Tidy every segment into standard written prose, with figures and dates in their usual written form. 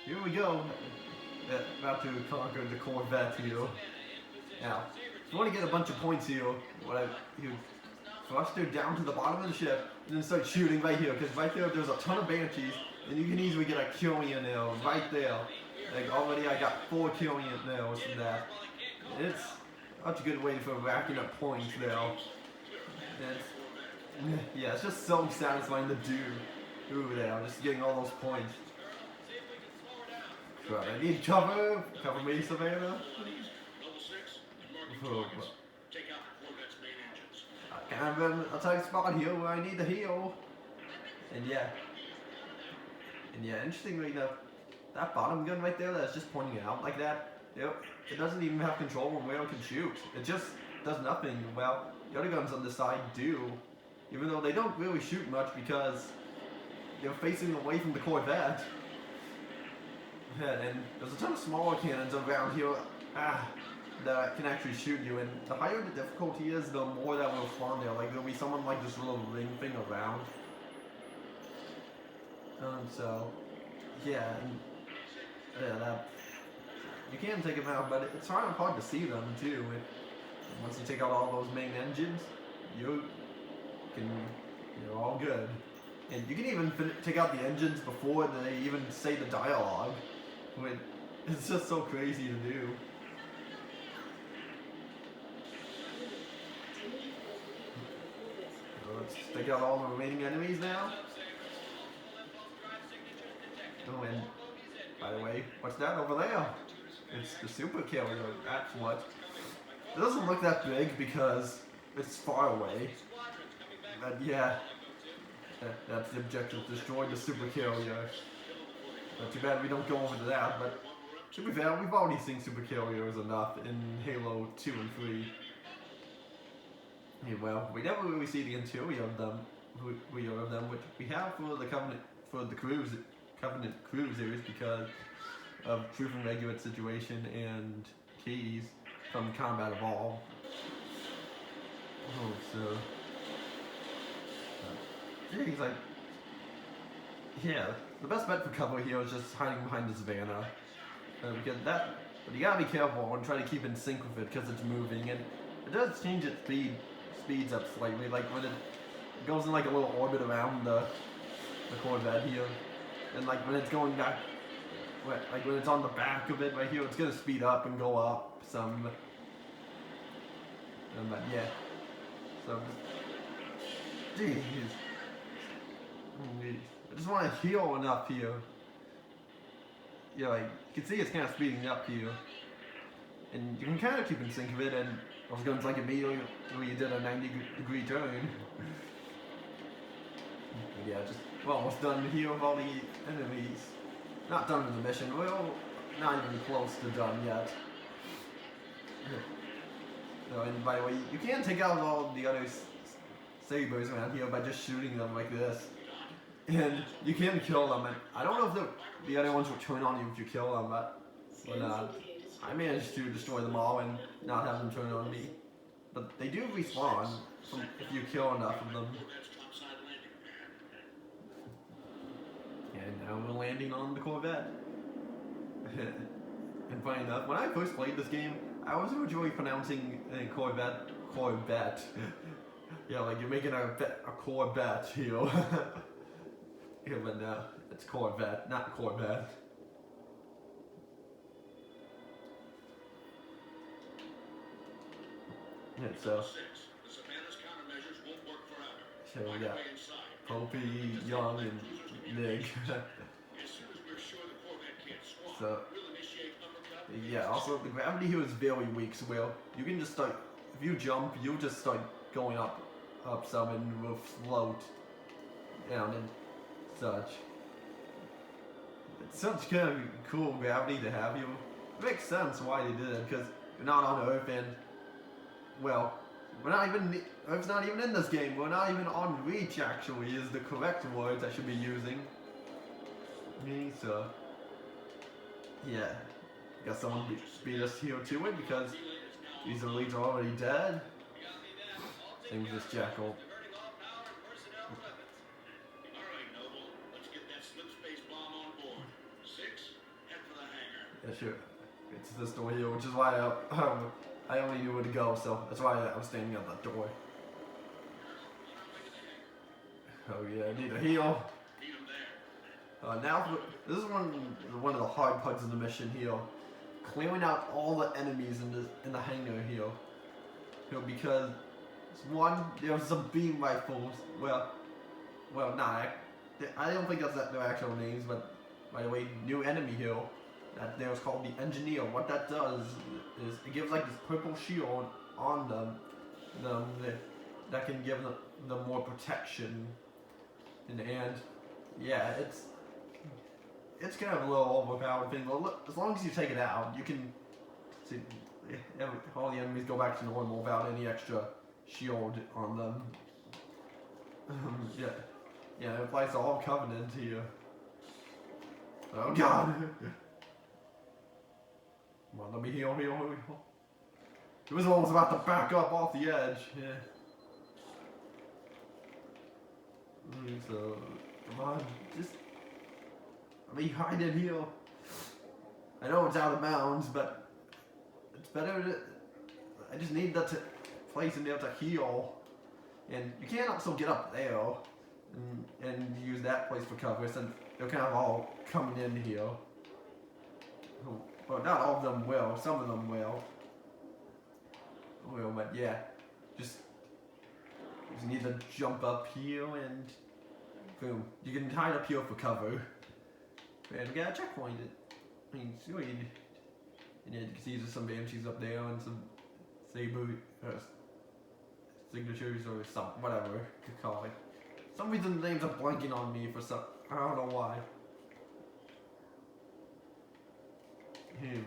here we go. About to conquer the Corvette here. Now, if you want to get a bunch of points here, you thrust her down to the bottom of the ship and then start shooting right here, because right there's a ton of Banshees, and you can easily get a Killian nail right there. Like already I got 4 Killian nails from that. It's such a good way for racking up points now. Yeah, it's just so satisfying to do now, just getting all those points. Right, I need cover. Cover me, Savannah. Oh, I have an attack spot here where I need to heal. And yeah, interestingly enough, that bottom gun right there that's just pointing out like that, it doesn't even have control on where it can shoot. It just does nothing. Well, the other guns on the side do, even though they don't really shoot much because they're facing away from the Corvette. And there's a ton of smaller cannons around here that can actually shoot you, and the higher the difficulty is, the more that will spawn there. Like, there'll be someone like this little ring thing around. So, yeah, you can take them out, but it's hard to see them too. Once you take out all those main engines, you're all good. And you can even take out the engines before they even say the dialogue. It's just so crazy to do. Let's take out all the remaining enemies now. Oh, and by the way, what's that over there? It's the super carrier. That's what. It doesn't look that big because it's far away. But yeah, that's the objective: destroy the super carrier. Not too bad we don't go over to that, but to be fair, we've already seen super carriers enough in Halo 2 and 3. Yeah, well, we never really see the interior of them, which we have for the Covenant Crew series because of Truth and Regulate situation and keys from Combat Evolved. Oh, so geez, like, yeah, the best bet for cover here is just hiding behind the Savannah. But you gotta be careful and try to keep in sync with it because it's moving, and it does change its speeds up slightly. Like when it goes in like a little orbit around the Corvette here, and like when it's going back, like when it's on the back of it right here, it's gonna speed up and go up some. But yeah, so jeez. I just want to heal enough here. Yeah, like, you can see it's kind of speeding up here. And you can kind of keep in sync with it, and those guns like immediately did a 90-degree turn. Yeah, just almost done here with all the enemies. Not done with the mission. Well, not even close to done yet. So, and by the way, you can take out all the other sabers around here by just shooting them like this. And you can kill them, and I don't know if the other ones will turn on you if you kill them, but I managed to destroy them all and not have them turn on me. But they do respawn if you kill enough of them. And now we're landing on the Corvette. And funny enough, when I first played this game, I was originally pronouncing Corvette. Yeah, like you're making a Corvette, you know. Yeah, but no, it's Corvette, not Corvette. Yeah, so we got Popey, Young, and Nig. So, yeah, also the gravity here is very weak, so you can just start, if you jump, you'll just start going up some and will float down and such. It's such kind of cool gravity to have. It makes sense why they did it, because you're not on Earth, and well, Earth's not even in this game. We're not even on Reach, actually, is the correct words I should be using. So yeah, guess someone beat us here to it because these elites are already dead. Same with this Jackal. Yeah, sure. It's this door here, which is why I only knew where to go, so that's why I was standing at that door. Oh yeah, I need a heal. Now, this is one of the hard parts of the mission here. Clearing out all the enemies in the hangar here. Because one, there's some beam rifles. Well, nah, I don't think that's their actual names, but by the way, new enemy here. That there's called the Engineer. What that does is it gives like this purple shield on them that can give them more protection. And yeah, it's kind of a little overpowered thing. But look, as long as you take it out, you can see all the enemies go back to normal without any extra shield on them. Yeah, it applies to all Covenant here. Oh God! Come on, let me heal. It was almost about to back up off the edge. Yeah. So, come on, just let me hide in here. I know it's out of bounds, but it's better to. I just need that place in there to heal, and you can't also get up there and use that place for cover since they're kind of all coming in here. Well, not all of them will. Some of them will. But yeah, just need to jump up here and boom. You can hide up here for cover. And we got a checkpoint. I mean, sure, and you can see there's some banshees up there and some saber signatures or something, whatever to call it. For some reason the names are blanking on me for some. I don't know why.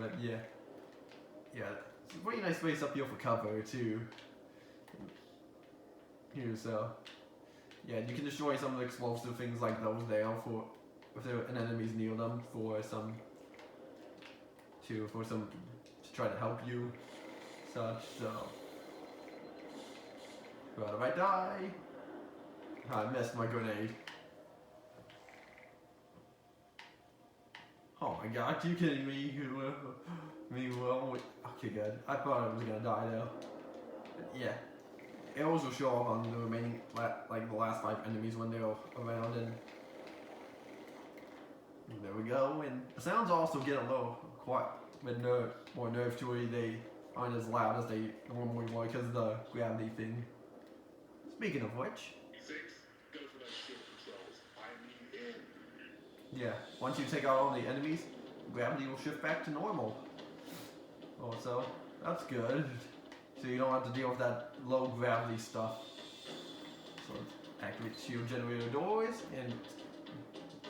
But yeah, it's a pretty nice place up here for cover too. Here, so yeah, you can destroy some of the explosive things like those there for if there an enemy's near them for some to try to help you, such. So, but if I die, I missed my grenade. Oh my God, you kidding me? Okay, good. I thought I was gonna die though. But yeah, arrows will show up on the remaining, like the last 5 enemies when they're around, and there we go. And the sounds also get a little quite more nerve to where they aren't as loud as they normally were because of the gravity thing. Speaking of which. Yeah, once you take out all the enemies, gravity will shift back to normal. Also, that's good. So you don't have to deal with that low gravity stuff. So let's activate shield generator doors and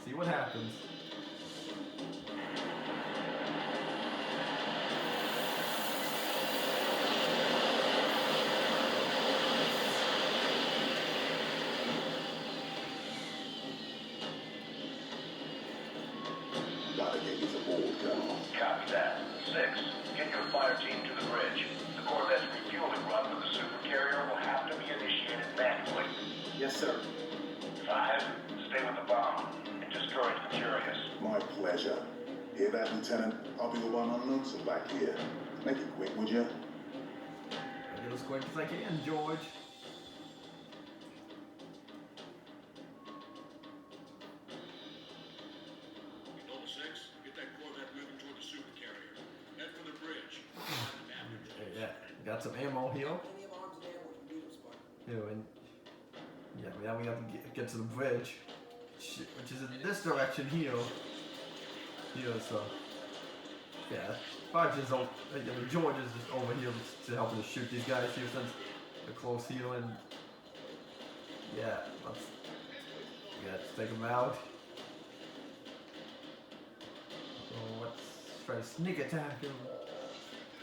see what happens. Copy that. 6, get your fire team to the bridge. The Corvette's refueling run for the super carrier will have to be initiated manually. Yes, sir. 5, stay with the bomb and discourage the curious. My pleasure. Hear that, Lieutenant? I'll be all by my lonesome back here. Make it quick, would you? Make it as quick as I can, George. Got some ammo here. And yeah, we have to get to the bridge, which is in this direction here. So yeah, George is just over here to help us shoot these guys here since they're close here, and yeah, let's take them out. So let's try to sneak attack him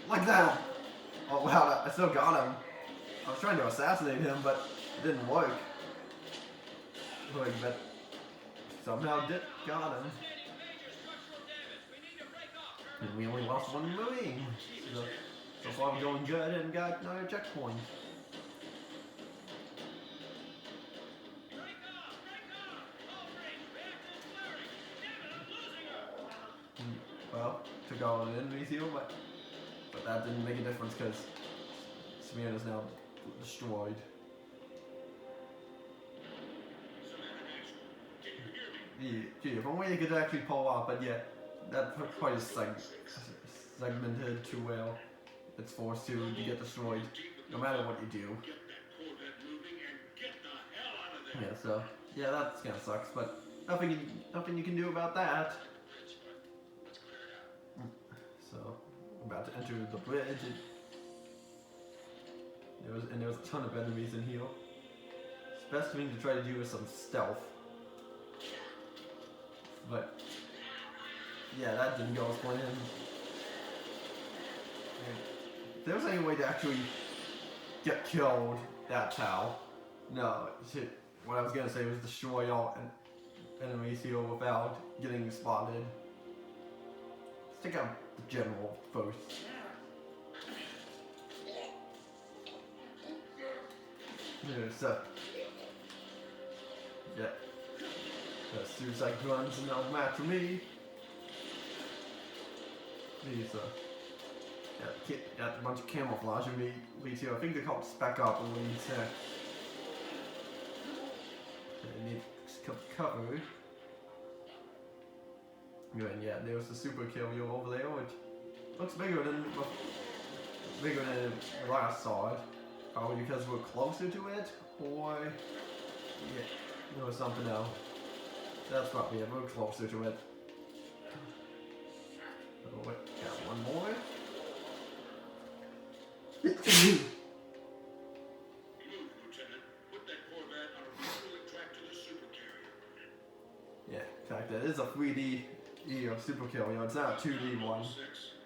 like that. Oh wow, I still got him. I was trying to assassinate him, but it didn't work. But somehow got him. And we only lost 1 Marine. So far we're going good and got another checkpoint. well, took out an enemy seal, but that didn't make a difference because Savannah's now destroyed. Yeah, if only they could actually pull off, but yeah, that part is segmented too well. It's forced to get destroyed, no matter what you do. Yeah, so yeah, that kind of sucks, but nothing you can do about that. So I'm about to enter the bridge. There was a ton of enemies in here. It's best thing to try to do is some stealth. But yeah, that didn't go as planned. If there was any way to actually get killed, that's how. No, what I was gonna say was destroy all enemies here without getting spotted. Let's take out the general first. So yeah. Suicide guns and no match for me. These got a bunch of camouflage in me too. I think they're called spec up and we need cover. And yeah, there's the super kill over there, which looks bigger than the last saw it. Probably because we're closer to it, or yeah, there was something else. That's probably it. We're closer to it. Oh wait, got one more. Move, Lieutenant. Put that Corvette on a refueling track to the super carrier. Yeah, in fact, that is a 3D super carrier. It's not a 2D one.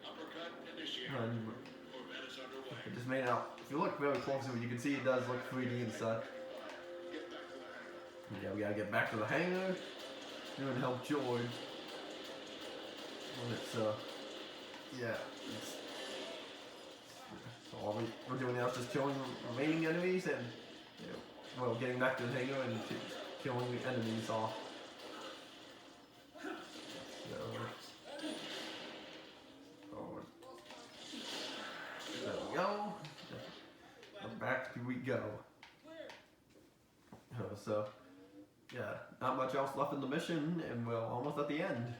Uppercut initiated. And Corvette is underway. it just made out. If you look very close to it, you can see it does look 3D inside. Get back to the hangar. Yeah, we gotta get back to the hangar. And help George. And it's yeah. So all we're doing now is just killing the remaining enemies and well, getting back to the hangar and killing the enemies off. So, there we go. And back we go. So yeah, not much else left in the mission, and we're almost at the end.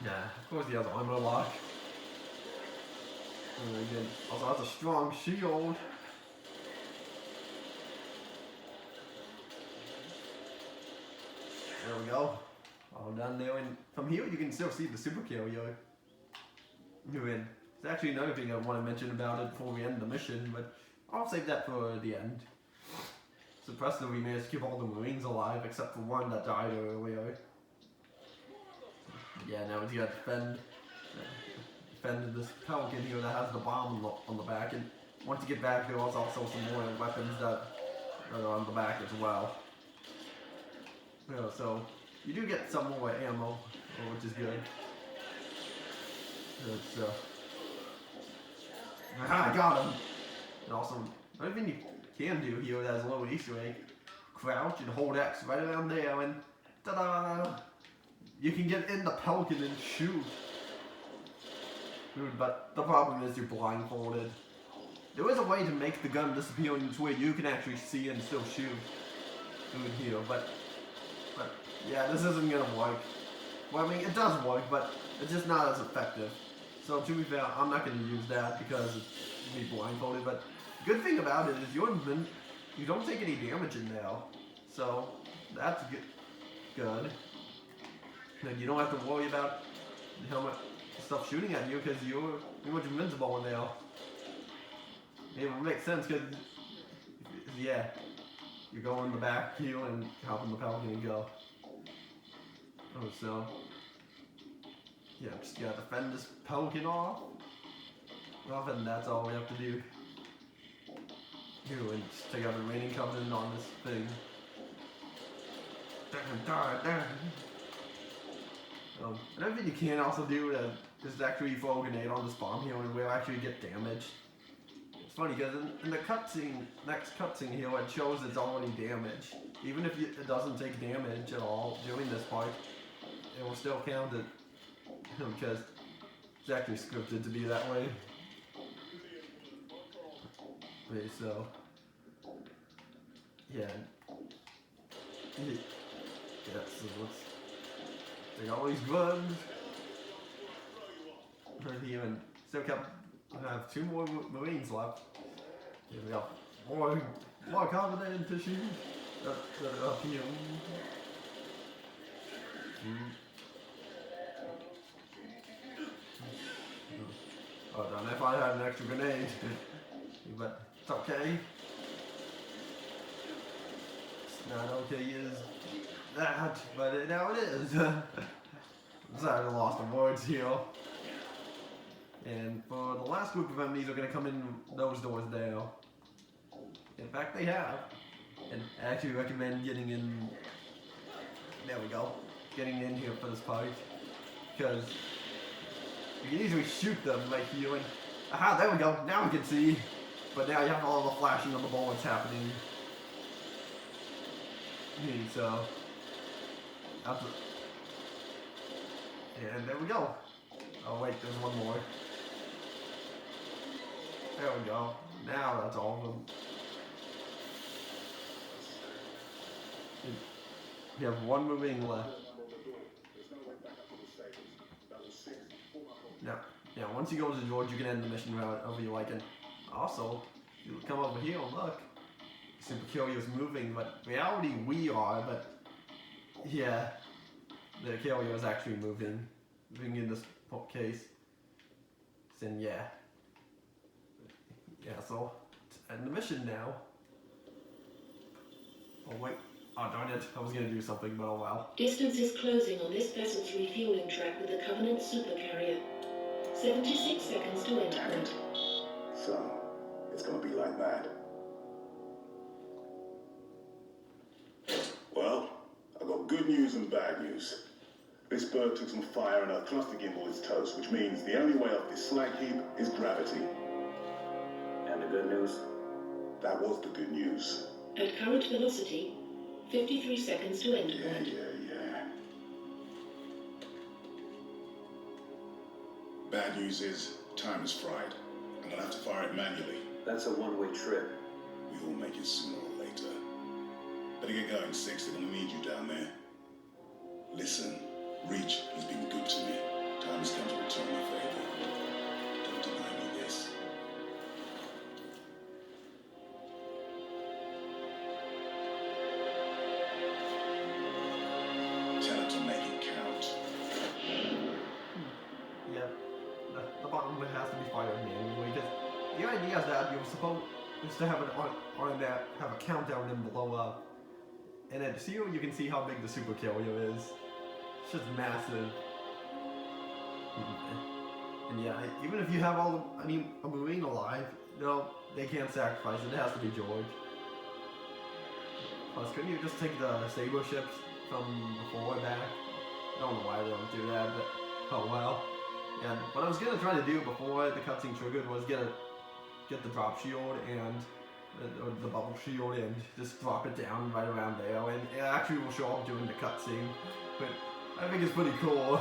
Yeah, of course he has armor lock. And again, also has a strong shield. There we go. All done there, and from here you can still see the super carrier. There's actually another thing I want to mention about it before we end the mission, but I'll save that for the end. So Preston, we managed to keep all the Marines alive except for one that died earlier. Yeah, now we got to defend this Pelican here that has the bomb on the back, and once you get back there was also some more weapons that are on the back as well. So you do get some more ammo, which is good. I got him. And also, another thing you can do here as a little Easter egg, crouch and hold X right around there, and ta-da! You can get in the Pelican and shoot. Dude, but the problem is you're blindfolded. There is a way to make the gun disappear in where you can actually see and still shoot. Dude, here, but yeah, this isn't gonna work. Well, I mean, it does work, but it's just not as effective. So to be fair, I'm not going to use that because it's me blindfolded, but the good thing about it is you don't take any damage in there. So that's good. And you don't have to worry about the helmet stuff shooting at you because you're pretty much invincible in there. It would make sense because, yeah, you go in the back here and hop in the Pelican and go. Oh, so yeah, just gotta defend this Pelican off. Well, then that's all we have to do. Here, and just take out the remaining Covenant on this thing. Another thing you can also do is actually throw a grenade on this bomb here and we'll actually get damaged. It's funny because in the cutscene, next cutscene here, it shows it's already damaged. Even if it doesn't take damage at all during this part, it will still count it because it's actually scripted to be that way. Okay, so yeah, so let's take all these guns. Right here, and still I have 2 more Marines left. Here we go. More competition. Up here. Oh, darn, if I had an extra grenade. But it's okay. It's not okay is that, but now it is. Sorry, I lost the words here. And for the last group of enemies are going to come in those doors there. In fact, they have. And I actually recommend getting in. There we go. Getting in here for this part. Because you can easily shoot them like here. And aha, there we go. Now we can see. But now you have all the flashing of the bullets happening. So. And there we go. Oh wait, there's one more. There we go. Now that's all of them. We have 1 moving left. Now, once you go to George, you can end the mission however you like. And also, you come over here and look. Super Carrier's moving, but reality we are, but yeah, the carrier is actually moving in this case. Then yeah, so let's end the mission now. Oh wait, oh darn it, I was gonna do something, but oh well. Distance is closing on this vessel's refueling track with the Covenant supercarrier. 76 seconds to end point. So, it's gonna be like that. Well, I've got good news and bad news. This bird took some fire and our cluster gimbal is toast, which means the only way off this slag heap is gravity. And the good news? That was the good news. At current velocity, 53 seconds to end point. Yeah. Bad news is, time is fried. I'm gonna have to fire it manually. That's a one-way trip. We all make it sooner or later. Better get going, Six. They're gonna need you down there. Listen, Reach has been good to me. Time has come to return the favor. Don't deny me this. Tell him to make it count. Yeah, the bottom has to be fired manually because the idea is that you're supposed to have have a countdown and blow up. And then here you can see how big the super carrier is. It's just massive. And yeah, even if you have a Marine alive, no, they can't sacrifice it. It has to be George. Plus, couldn't you just take the Saber ships from before back? I don't know why they don't do that, but oh well. And what I was gonna try to do before the cutscene triggered was get the drop shield and the bubble shield and just drop it down right around there, and it actually will show up during the cutscene. But I think it's pretty cool.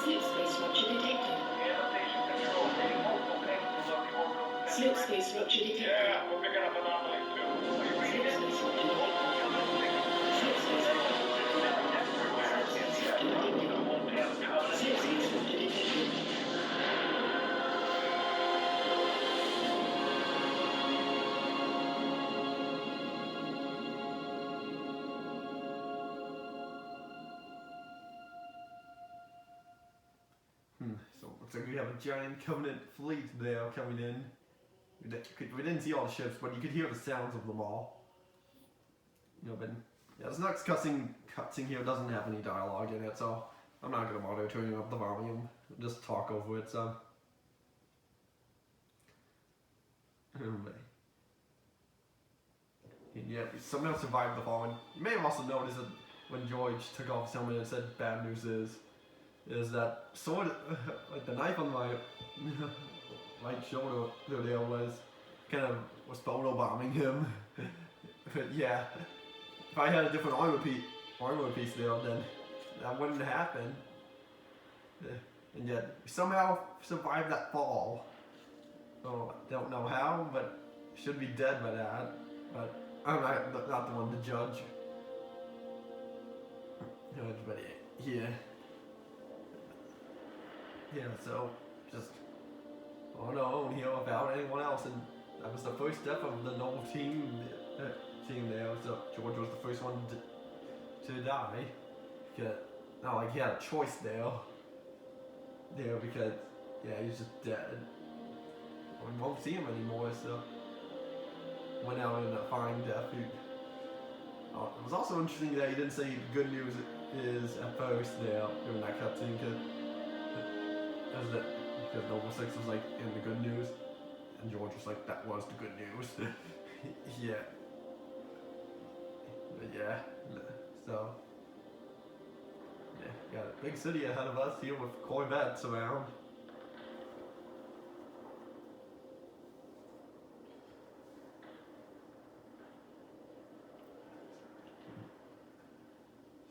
Slip space rupture detected. Station control, taking multiple packages of the orbital. Slip space rupture detected. Yeah, we're picking up anomalies too. Are you ready? Slip space rupture detected. Slip space rupture detected. Slip space rupture detected. So it looks like we have a giant Covenant fleet there coming in. We didn't see all the ships, but you could hear the sounds of them all. You know, but yeah, this next cutscene here doesn't have any dialogue in it, so I'm not gonna bother turning up the volume. Just talk over it. So. Anyway. And yeah, we somehow survived the fall. And you may have also noticed that when George took off his helmet, it said "Bad news is." is that sword, like the knife on my right shoulder there was photo bombing him. But yeah, if I had a different armor piece there, then that wouldn't happen. And yet we somehow survived that fall. Oh, I don't know how, but should be dead by that. But I'm not the one to judge. But yeah. Yeah, so just on our own here without anyone else, and that was the first step of the normal team there. So George was the first one to die. Not like he had a choice there. Because yeah, he's just dead. We won't see him anymore, so went out in a fine death. It was also interesting that he didn't say the good news is at first there during that cutscene, because Noble Six was like in the good news, and George was like, that was the good news. Yeah. But yeah, so yeah, got a big city ahead of us here with Corvettes around.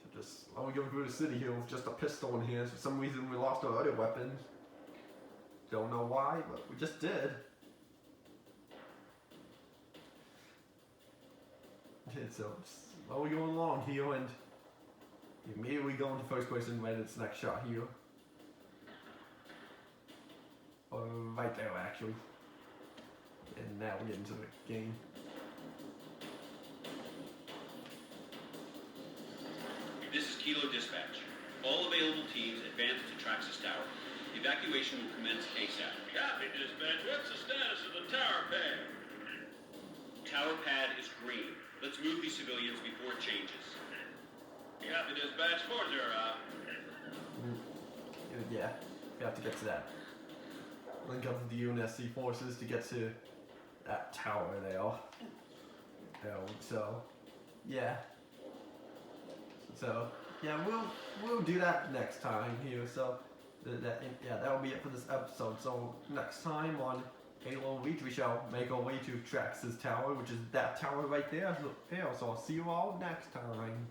So just slowly going through the city here with just a pistol in hand. For some reason we lost our other weapons. Don't know why, but we just did. So slowly going along here, and immediately go into first person right at its next shot here. Or right there actually. And now we get into the game. This is Kilo Dispatch. All available teams advance to Traxxas Tower. Evacuation will commence ASAP. Copy, dispatch. What's the status of the tower pad? Tower pad is green. Let's move these civilians before it changes. Copy, dispatch. 4-0 out. Yeah, we have to get to that. Link up with the UNSC forces to get to that tower there. So, yeah. So, yeah, we'll do that next time here. So, that'll be it for this episode. So, next time on Halo Reach, we shall make our way to Traxxas Tower, which is that tower right there. So I'll see you all next time.